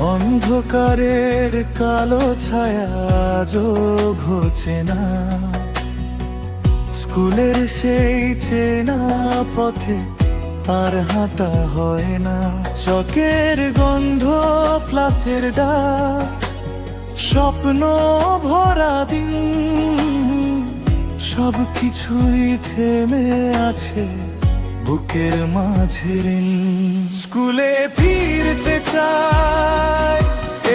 অন্ধকারের কালো ছায়া আজও ঘোচে না, স্কুলের সেই চেনা পথে আর হাঁটা হয় না। চকের গন্ধ, ক্লাসের ডাক, স্বপ্ন ভরা দিন, সব কিছুই থেমে আছে বুকের মাঝে। স্কুলে ফিরতে চাই,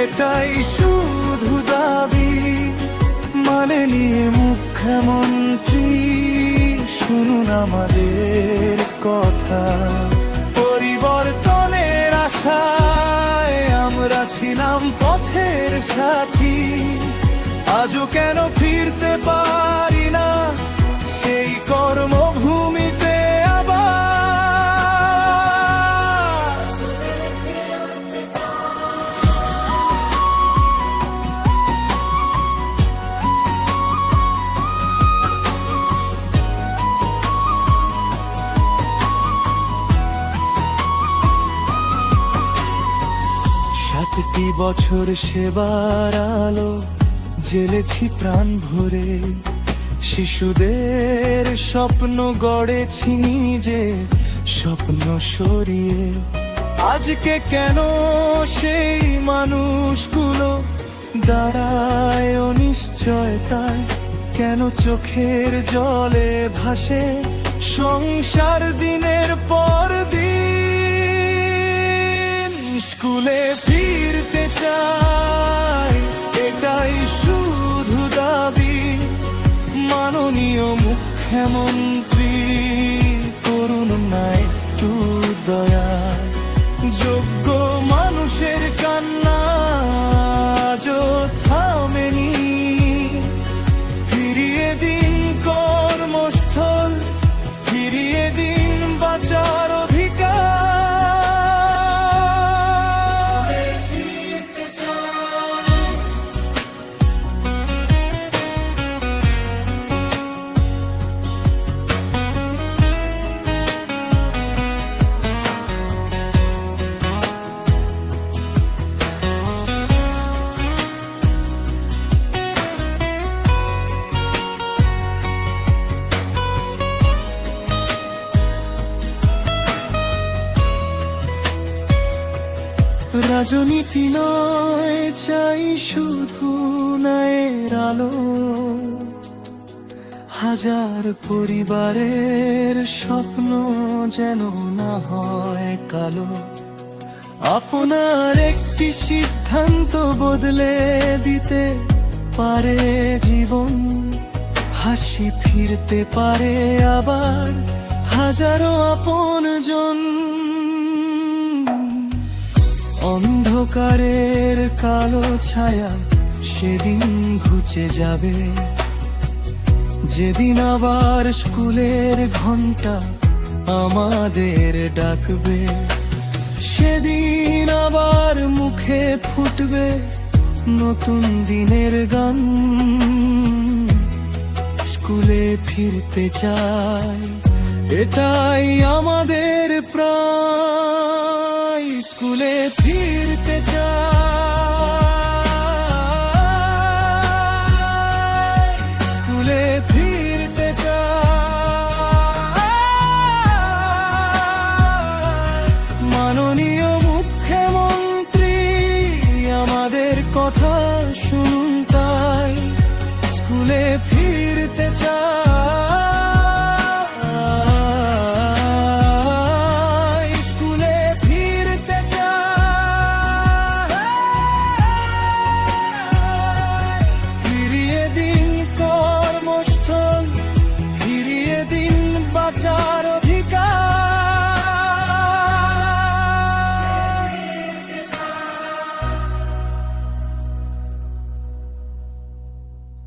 এটাই শুধু দাবি। মানে নিয়ে মুখ্যমন্ত্রী শুনুন আমাদের কথা। পরিবর্তনের আশায় আমরা ছিলাম পথের সাথী, আজও কেন ফিরতে পারি না সেই কর্মভূমিতে আবার? সাতটি বছর সেবার আলো জ্বেলেছি প্রাণ ভরে, শিশুদের স্বপ্ন গড়েছি নিজে স্বপ্ন সরিয়ে। আজকে কেন সেই মানুষগুলো দাঁড়ায় অনিশ্চয়তায়? কেন চোখের জলে ভাসে সংসার দিনের পর দিন? স্কুলে ফিরতে চাই, এটাই শুধু দাবি। মাননীয় মুখ্যমন্ত্রী করুন না একটু দয়া, যোগ্য মানুষের কান্না আজও থামেনি। ফিরিয়ে দিন কর্মস্থল, ফিরিয়ে দিন বাঁচার অধিকার। রাজনীতি নয়, চাই শুধু ন্যায়ের আলো। হাজার পরিবারের স্বপ্ন যেন না হয় কালো। আপনার একটি সিদ্ধান্ত বদলে দিতে পারে জীবন, হাসি ফিরতে পারে আবার হাজারো আপনজন। অন্ধকারের কালো ছায়া সেদিন ঘুচে যাবে, যেদিন আবার স্কুলের ঘন্টা আমাদের ডাকবে। সেদিন আবার মুখে ফুটবে নতুন দিনের গান। স্কুলে ফিরতে চাই, এটাই আমাদের প্রায়। স্কুলে ফিরতে চাই।